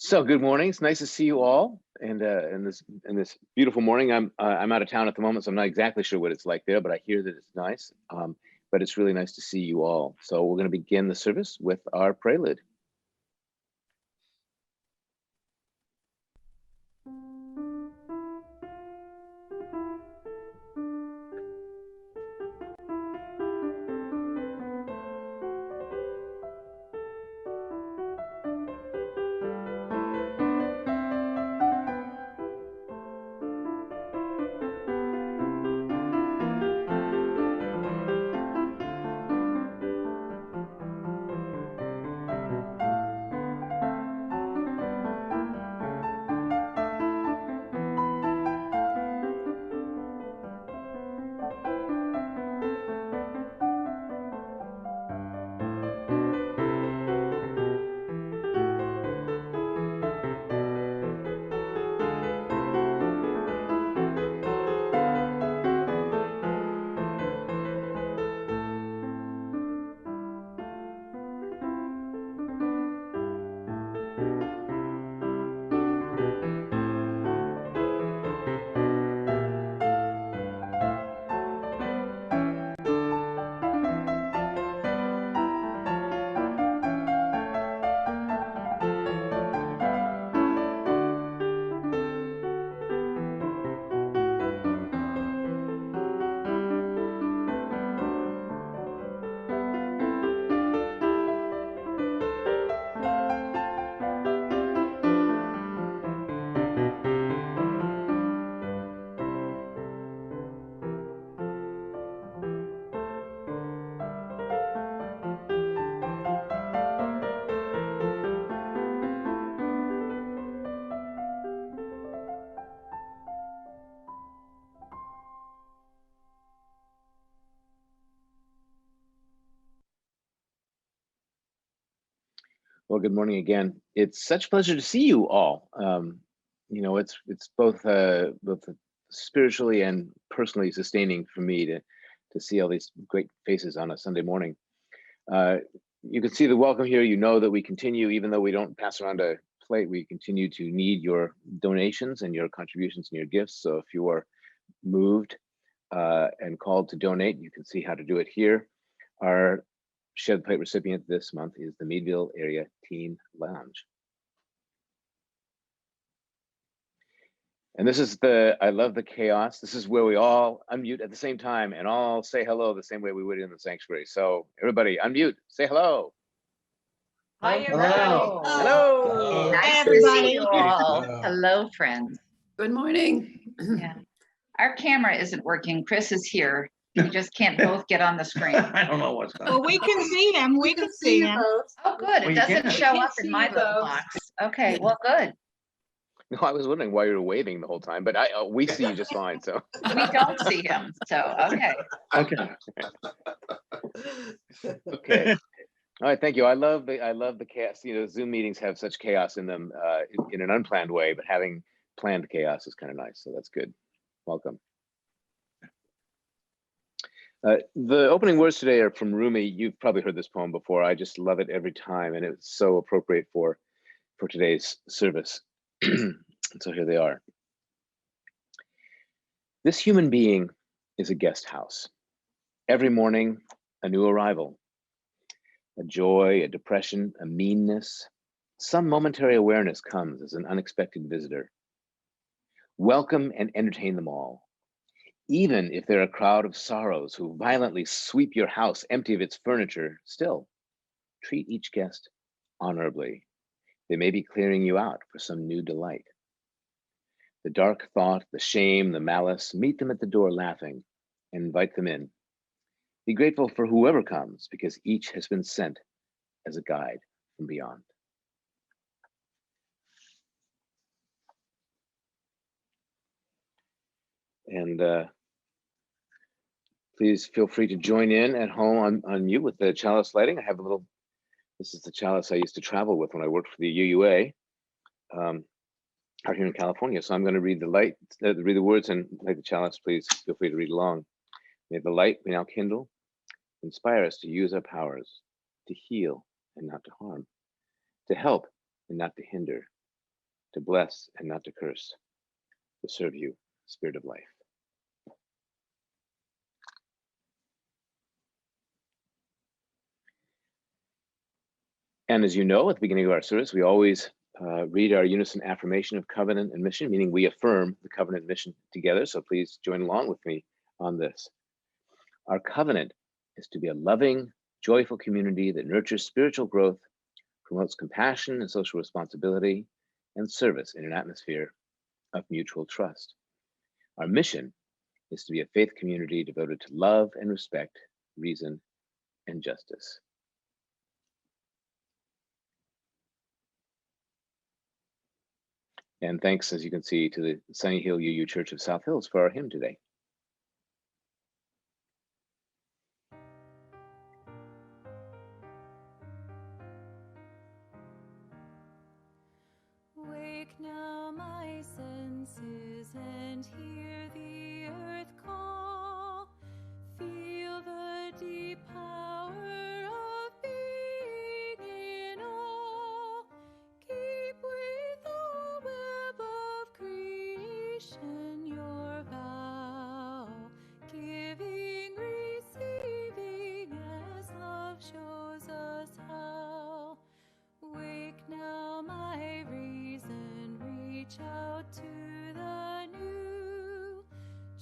So good morning. It's nice to see you all. And in this beautiful morning, I'm out of town at the moment, so I'm not exactly sure what it's like there, but I hear that it's nice. But it's really nice to see you all. So we're going to begin the service with our prelude. Well, good morning again. It's such a pleasure to see you all. It's both spiritually and personally sustaining for me to see all these great faces on a Sunday morning. You can see the welcome here. You know that we continue, even though we don't pass around a plate, we continue to need your donations and your contributions and your gifts. So if you are moved and called to donate, you can see how to do it here. Our Shed Plate recipient this month is the Meadville Area Teen Lounge. And this is I love the chaos. This is where we all unmute at the same time and all say hello the same way we would in the sanctuary. So everybody unmute, say hello. Hi, everybody. Hello. Hello. Nice everybody. to see you all. Hello, friends. Good morning. Yeah. Our camera isn't working. Chris is here. We just can't both get on the screen. I don't know what's going on. Well, we can see him. We can see him. Oh, good. It Well, you doesn't can. show We up can in my see little those. box. Okay, well, good. No, I was wondering why you were waving the whole time, but we see you just fine. So We don't see him. So, okay. Okay. okay. All right, thank you. I love the chaos. Zoom meetings have such chaos in them in an unplanned way, but having planned chaos is kind of nice. So that's good. Welcome. The opening words today are from Rumi. You've probably heard this poem before. I just love it every time, and it's so appropriate for today's service. So here they are. This human being is a guest house. Every morning, a new arrival. A joy, a depression, a meanness. Some momentary awareness comes as an unexpected visitor. Welcome and entertain them all. Even if they're a crowd of sorrows who violently sweep your house empty of its furniture, still, treat each guest honorably. They may be clearing you out for some new delight. The dark thought, the shame, the malice, meet them at the door laughing and invite them in. Be grateful for whoever comes, because each has been sent as a guide from beyond. And please feel free to join in at home on mute with the chalice lighting. I have this is the chalice I used to travel with when I worked for the UUA out here in California. So I'm going to read the words and light the chalice. Please feel free to read along. May the light we now kindle inspire us to use our powers, to heal and not to harm, to help and not to hinder, to bless and not to curse, to serve you, Spirit of life. And as you know, at the beginning of our service, we always read our unison affirmation of covenant and mission, meaning we affirm the covenant mission together. So please join along with me on this. Our covenant is to be a loving, joyful community that nurtures spiritual growth, promotes compassion and social responsibility, and service in an atmosphere of mutual trust. Our mission is to be a faith community devoted to love and respect, reason, and justice. And thanks, as you can see, to the Sunny Hill UU Church of South Hills for our hymn today. Wake now my senses and hear the earth call. Feel the deep power of being in all. Keep with the web of creation your vow. Giving, receiving as love shows us how. Wake now my reason, reach out to the new.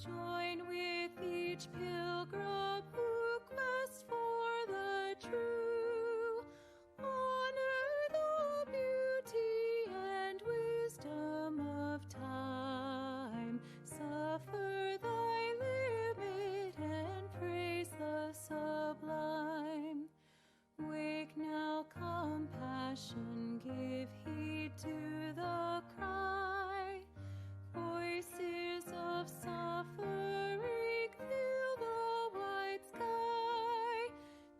Join with each pilgrim who quests for the true. Honor the beauty and wisdom of time. Suffer thy limit and praise the sublime. Wake now, compassion, give heed to the cry. Voices of suffering fill the wide sky.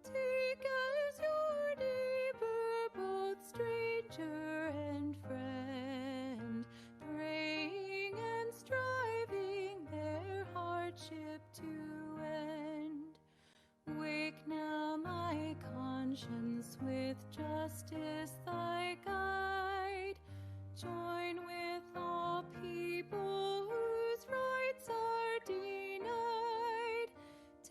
Take as your neighbor both stranger and friend, praying and striving their hardship to end. Wake now my conscience, with justice thy guide. Join with all people whose rights are denied.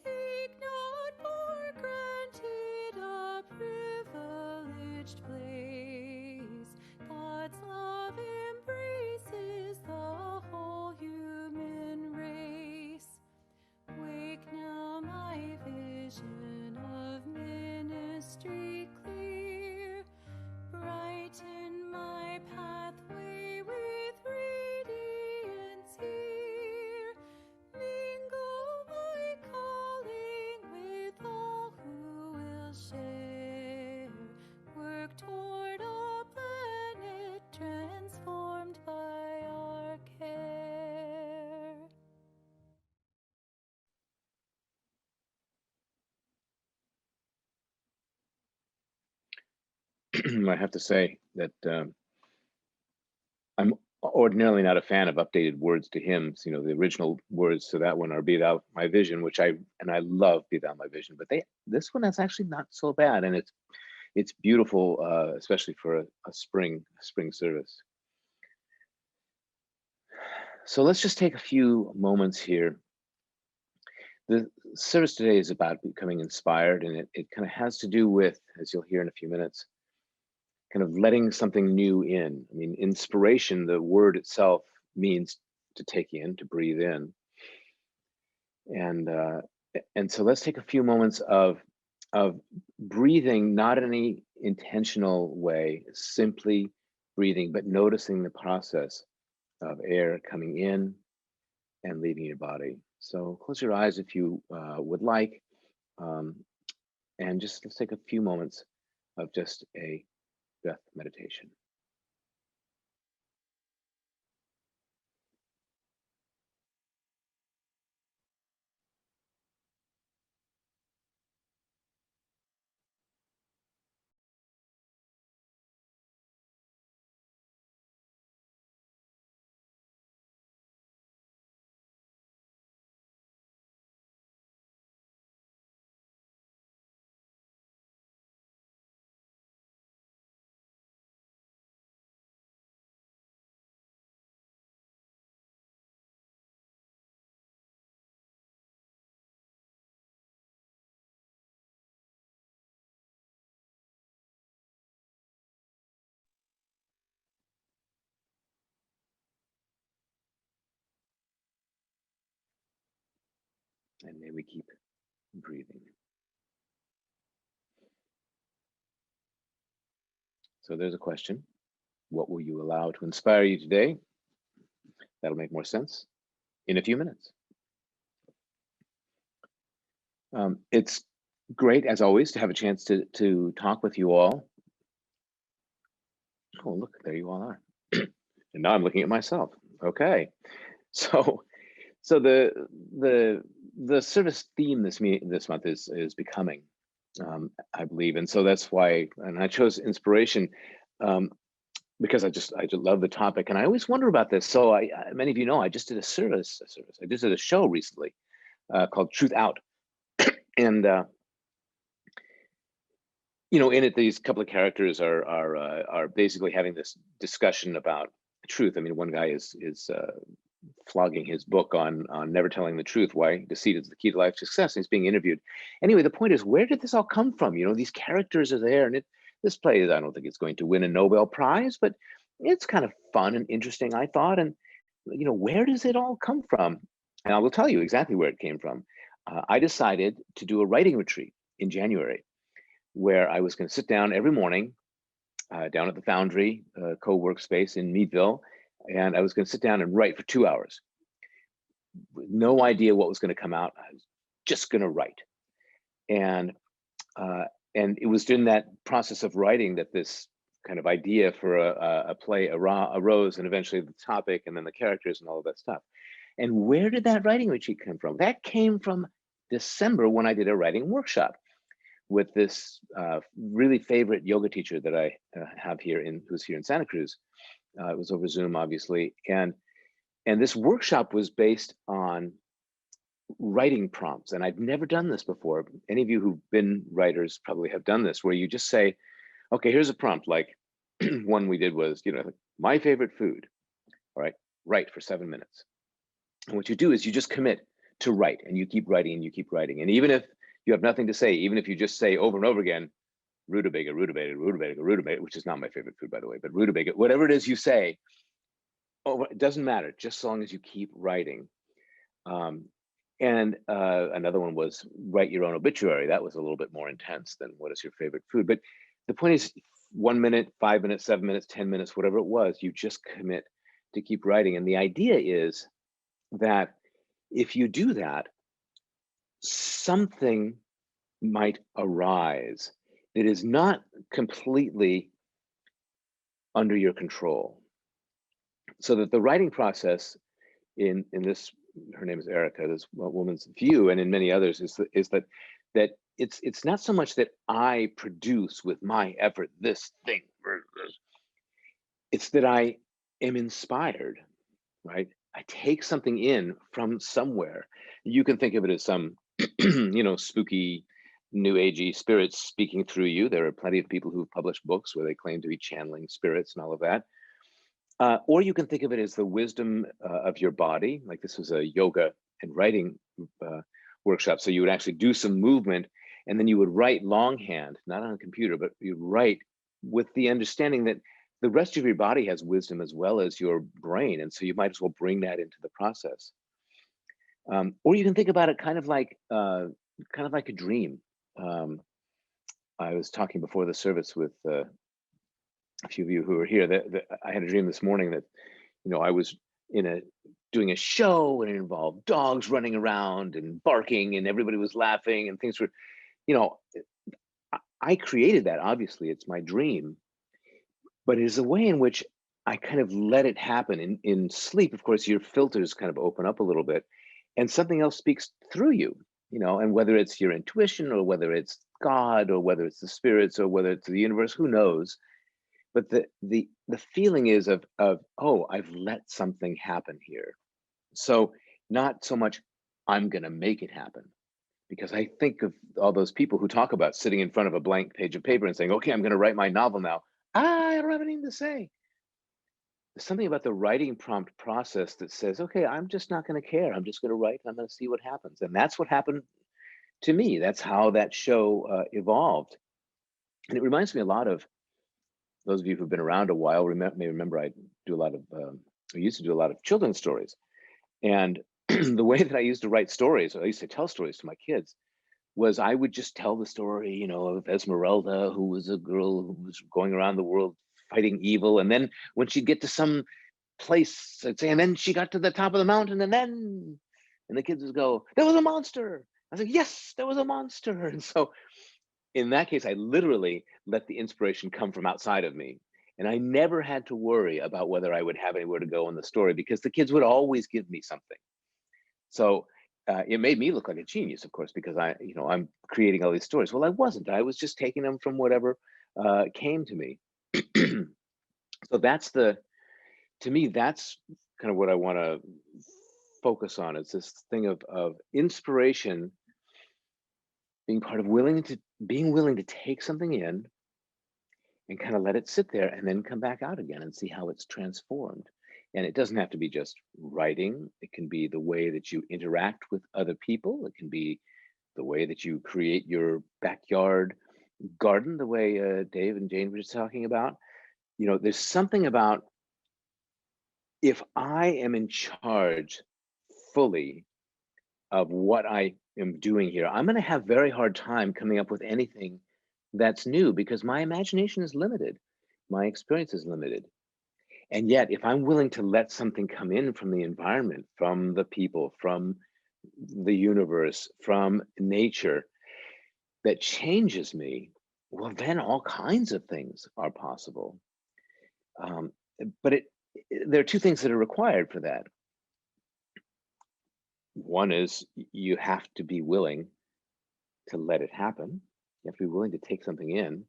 Take not for granted a privileged place. God's love embraces the whole human race. Wake now my vision of ministry clear. Brighten my pathway with radiance here. Mingle my calling with all who will share. Work toward a planet transformed by our care. I have to say that I'm ordinarily not a fan of updated words to hymns. You know, the original words to that one are "Be Thou My Vision," which I love "Be Thou My Vision," but this one is actually not so bad, and it's beautiful, especially for a spring service. So let's just take a few moments here. The service today is about becoming inspired, and it kind of has to do with, as you'll hear in a few minutes, kind of letting something new in. I mean, inspiration, the word itself means to take in, to breathe in. And so let's take a few moments of breathing, not in any intentional way, simply breathing, but noticing the process of air coming in and leaving your body. So close your eyes if you would like, and just let's take a few moments of just a breath meditation. And may we keep breathing. So there's a question. What will you allow to inspire you today? That'll make more sense in a few minutes. It's great, as always, to have a chance to talk with you all. Oh, look, there you all are. And now I'm looking at myself. Okay, so the service theme this month is becoming, I believe, and so that's why. And I chose inspiration because I just love the topic, and I always wonder about this. So many of you know I just did a service. I just did a show recently called Truth Out, and in it, these couple of characters are basically having this discussion about truth. I mean, one guy is flogging his book on never telling the truth, why deceit is the key to life success, and he's being interviewed. Anyway, the point is, where did this all come from? These characters are there, and this play, I don't think it's going to win a Nobel Prize, but it's kind of fun and interesting, I thought. And where does it all come from? And I will tell you exactly where it came from. I decided to do a writing retreat in January, where I was going to sit down every morning down at the Foundry co-workspace in Meadville, and I was going to sit down and write for 2 hours. No idea what was going to come out. I was just going to write. And it was during that process of writing that this kind of idea for a play arose, and eventually the topic, and then the characters and all of that stuff. And where did that writing retreat come from? That came from December, when I did a writing workshop with this really favorite yoga teacher that I have here who's here in Santa Cruz. It was over Zoom, obviously, and this workshop was based on writing prompts, and I'd never done this before. Any of you who've been writers probably have done this, where you just say, okay, here's a prompt. Like one we did was, my favorite food. All right, write for 7 minutes. And what you do is you just commit to write, and you keep writing and you keep writing. And even if you have nothing to say, even if you just say over and over again, rutabaga, rutabaga, rutabaga, rutabaga, which is not my favorite food, by the way, but rutabaga, whatever it is you say, it doesn't matter, just as long as you keep writing. And another one was write your own obituary. That was a little bit more intense than what is your favorite food. But the point is, 1 minute, 5 minutes, 7 minutes, 10 minutes, whatever it was, you just commit to keep writing. And the idea is that if you do that, something might arise that is not completely under your control. So that the writing process in this, her name is Erica, this woman's view, and in many others, is that it's not so much that I produce with my effort this thing, it's that I am inspired, right? I take something in from somewhere. You can think of it as some spooky new agey spirits speaking through you. There are plenty of people who've published books where they claim to be channeling spirits and all of that. Or you can think of it as the wisdom of your body. Like, this was a yoga and writing workshop. So you would actually do some movement, and then you would write longhand, not on a computer, but you write with the understanding that the rest of your body has wisdom as well as your brain. And so you might as well bring that into the process. Or you can think about it kind of like a dream. I was talking before the service with a few of you who are here, that I had a dream this morning that, I was doing a show, and it involved dogs running around and barking, and everybody was laughing, and things were, I created that. Obviously, it's my dream, but it is a way in which I kind of let it happen. In sleep, of course, your filters kind of open up a little bit, and something else speaks through you, and whether it's your intuition, or whether it's God, or whether it's the spirits, or whether it's the universe, who knows? But the feeling is of, oh, I've let something happen here. So not so much I'm going to make it happen, because I think of all those people who talk about sitting in front of a blank page of paper and saying, okay, I'm going to write my novel now. I don't have anything to say. There's something about the writing prompt process that says, okay, I'm just not going to care. I'm just going to write, and I'm going to see what happens. And that's what happened to me. That's how that show evolved. And it reminds me a lot of, those of you who've been around a while may remember I used to do a lot of children's stories. And the way that I used to write stories, or I used to tell stories to my kids, was I would just tell the story, you know, of Esmeralda, who was a girl who was going around the world fighting evil. And then when she'd get to some place, I'd say, and then she got to the top of the mountain, and the kids would go, there was a monster. I was like, yes, there was a monster. And so in that case, I literally let the inspiration come from outside of me. And I never had to worry about whether I would have anywhere to go in the story, because the kids would always give me something. So it made me look like a genius, of course, because I'm creating all these stories. Well, I wasn't. I was just taking them from whatever came to me. So to me, that's kind of what I want to focus on. It's this thing of inspiration being part of being willing to take something in and kind of let it sit there and then come back out again and see how it's transformed. And it doesn't have to be just writing. It can be the way that you interact with other people. It can be the way that you create your backyard garden, the way Dave and Jane were just talking about. You know, there's something about, if I am in charge fully of what I am doing here, I'm going to have very hard time coming up with anything that's new, because my imagination is limited. My experience is limited. And yet, if I'm willing to let something come in from the environment, from the people, from the universe, from nature, that changes me, well, then all kinds of things are possible. But there are two things that are required for that. One is you have to be willing to let it happen. You have to be willing to take something in. And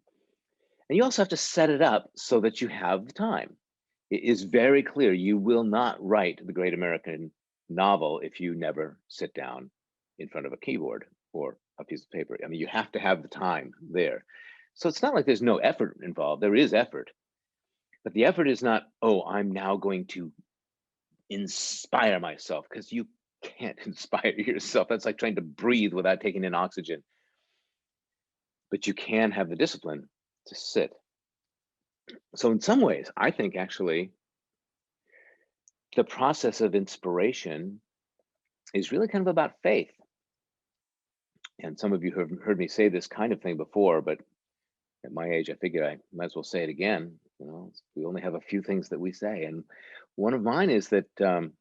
you also have to set it up so that you have the time. It is very clear you will not write the great American novel if you never sit down in front of a keyboard or a piece of paper. I mean, you have to have the time there. So it's not like there's no effort involved. There is effort. But the effort is not, oh, I'm now going to inspire myself, because you can't inspire yourself. That's like trying to breathe without taking in oxygen. But you can have the discipline to sit. So in some ways, I think actually the process of inspiration is really kind of about faith. And some of you have heard me say this kind of thing before, but at my age, I figured I might as well say it again. You know, we only have a few things that we say. And one of mine is that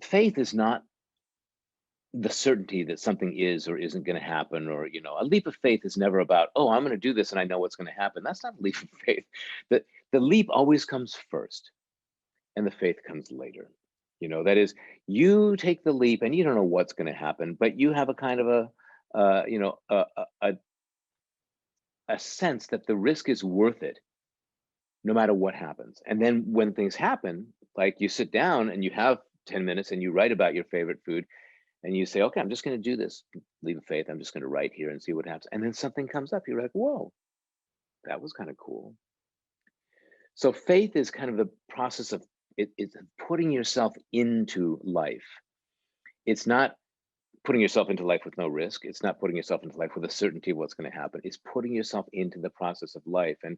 faith is not the certainty that something is or isn't going to happen, or, you know, a leap of faith is never about, oh, I'm going to do this and I know what's going to happen. That's not a leap of faith. The leap always comes first and the faith comes later. You know, that is, you take the leap and you don't know what's going to happen, but you have a kind of a sense that the risk is worth it no matter what happens. And then when things happen, like you sit down and you have 10 minutes and you write about your favorite food, and you say, okay, I'm just going to do this leap of faith. I'm just going to write here and see what happens. And then something comes up. You're like, whoa, that was kind of cool. So faith is kind of the process of it's putting yourself into life. It's not putting yourself into life with no risk. It's not putting yourself into life with a certainty of what's going to happen. It's putting yourself into the process of life. And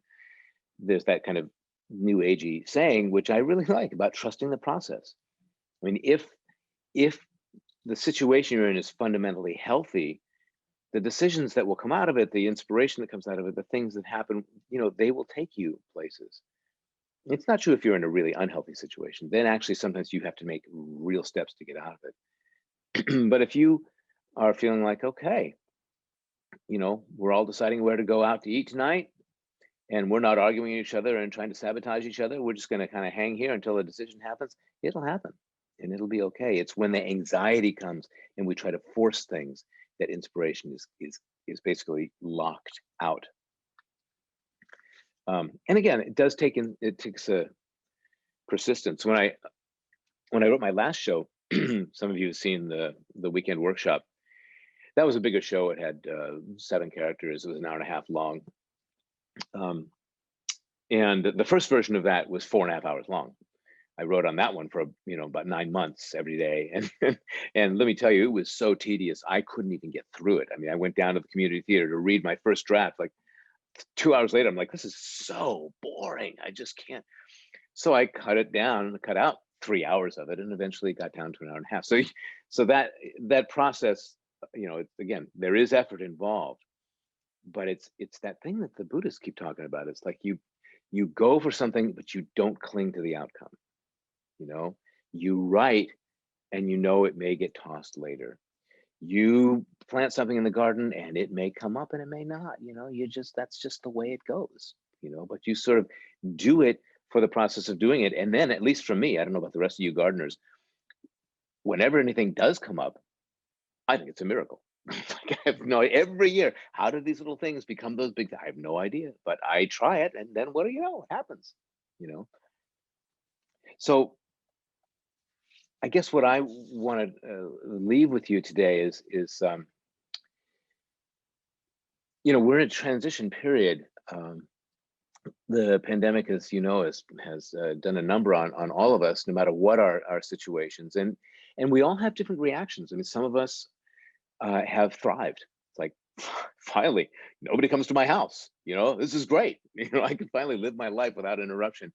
there's that kind of new agey saying, which I really like, about trusting the process. I mean, if the situation you're in is fundamentally healthy, the decisions that will come out of it, the inspiration that comes out of it, the things that happen, you know, they will take you places. It's not true if you're in a really unhealthy situation. Then actually sometimes you have to make real steps to get out of it. But if you are feeling like, okay, you know, we're all deciding where to go out to eat tonight, and we're not arguing each other and trying to sabotage each other, we're just going to kind of hang here until a decision happens, it'll happen. And it'll be okay. It's when the anxiety comes and we try to force things that inspiration is basically locked out. And again, it takes a persistence. When I wrote my last show, some of you have seen the weekend workshop. That was a bigger show. It had 7 characters. It was an hour and a half long. And the first version of that was 4.5 hours long. I wrote on that one for about 9 months every day, and let me tell you, it was so tedious. I couldn't even get through it. I mean, I went down to the community theater to read my first draft. Like 2 hours later, I'm like, this is so boring. I just can't. So I cut out 3 hours of it, and eventually got down to an hour and a half. So that process, again, there is effort involved, but it's that thing that the Buddhists keep talking about. It's like you go for something, but you don't cling to the outcome. You write, and it may get tossed later. You plant something in the garden, and it may come up, and it may not. That's just the way it goes. But you sort of do it for the process of doing it, and then, at least for me, I don't know about the rest of you gardeners, whenever anything does come up, I think it's a miracle. Like, I have every year, how did these little things become those big? I have no idea, but I try it, and then what do you know? It happens. So I guess what I want to leave with you today is we're in a transition period. The pandemic, as has done a number on all of us, no matter what our situations, and we all have different reactions. I mean, some of us have thrived. It's like, finally, nobody comes to my house. This is great. I can finally live my life without interruption.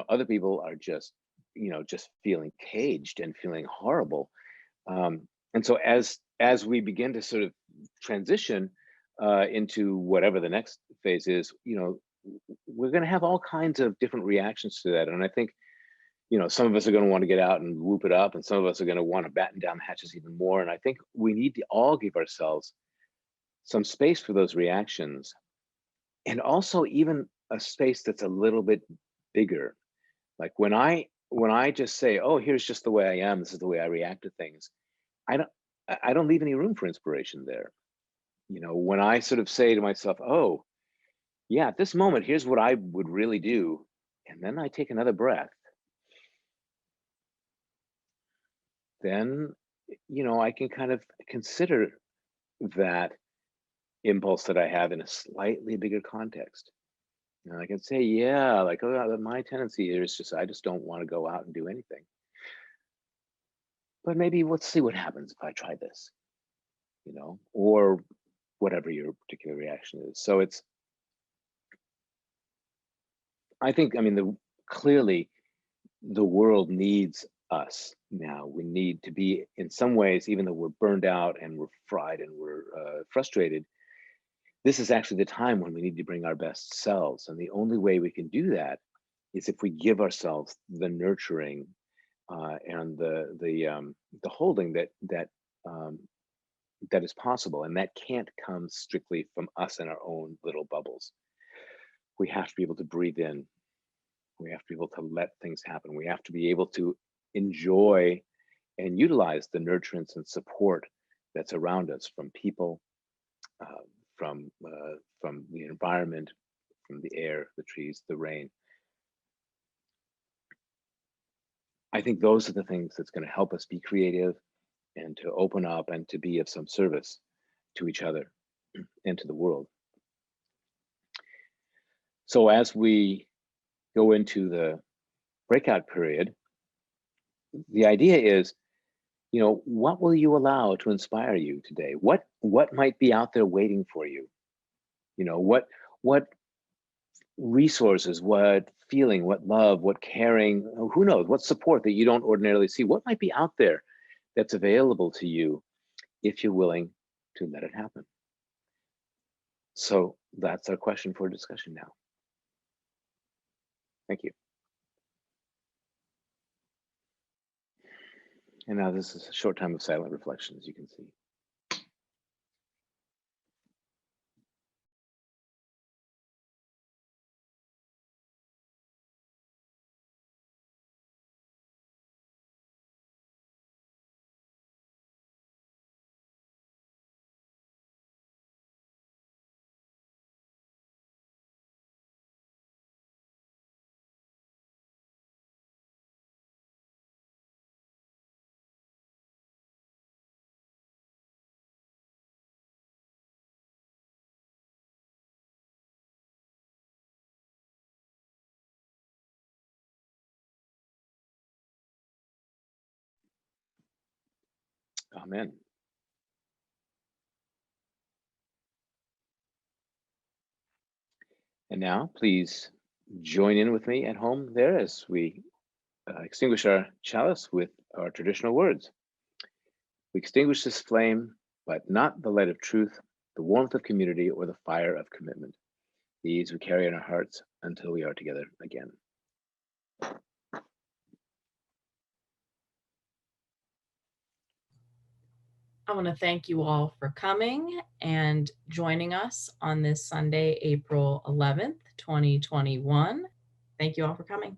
Other people are just feeling caged and feeling horrible. And so as we begin to sort of transition into whatever the next phase is, we're going to have all kinds of different reactions to that. And I think, some of us are going to want to get out and whoop it up, and some of us are going to want to batten down the hatches even more. And I think we need to all give ourselves some space for those reactions, and also even a space that's a little bit bigger. Like when I just say, oh, here's just the way I am, this is the way I react to things, I don't leave any room for inspiration there. When I sort of say to myself, oh, yeah, at this moment, here's what I would really do, and then I take another breath, then, I can kind of consider that impulse that I have in a slightly bigger context. And I can say, yeah, like, oh, my tendency here is I just don't want to go out and do anything. But maybe let's see what happens if I try this, or whatever your particular reaction is. So I think, clearly the world needs us now. We need to be, in some ways, even though we're burned out and we're fried and we're frustrated, this is actually the time when we need to bring our best selves. And the only way we can do that is if we give ourselves the nurturing and the holding that is possible. And that can't come strictly from us in our own little bubbles. We have to be able to breathe in. We have to be able to let things happen. We have to be able to enjoy and utilize the nurturance and support that's around us, from people, from the environment, from the air, the trees, the rain. I think those are the things that's going to help us be creative and to open up and to be of some service to each other and to the world. So as we go into the breakout period, the idea is, what will you allow to inspire you today? What might be out there waiting for you? What resources, what feeling, what love, what caring, who knows, what support that you don't ordinarily see? What might be out there that's available to you if you're willing to let it happen? So that's our question for discussion now. Thank you. And now this is a short time of silent reflection, as you can see. Amen. And now, please join in with me at home there as we extinguish our chalice with our traditional words. We extinguish this flame, but not the light of truth, the warmth of community, or the fire of commitment. These we carry in our hearts until we are together again. I want to thank you all for coming and joining us on this Sunday, April 11th, 2021. Thank you all for coming.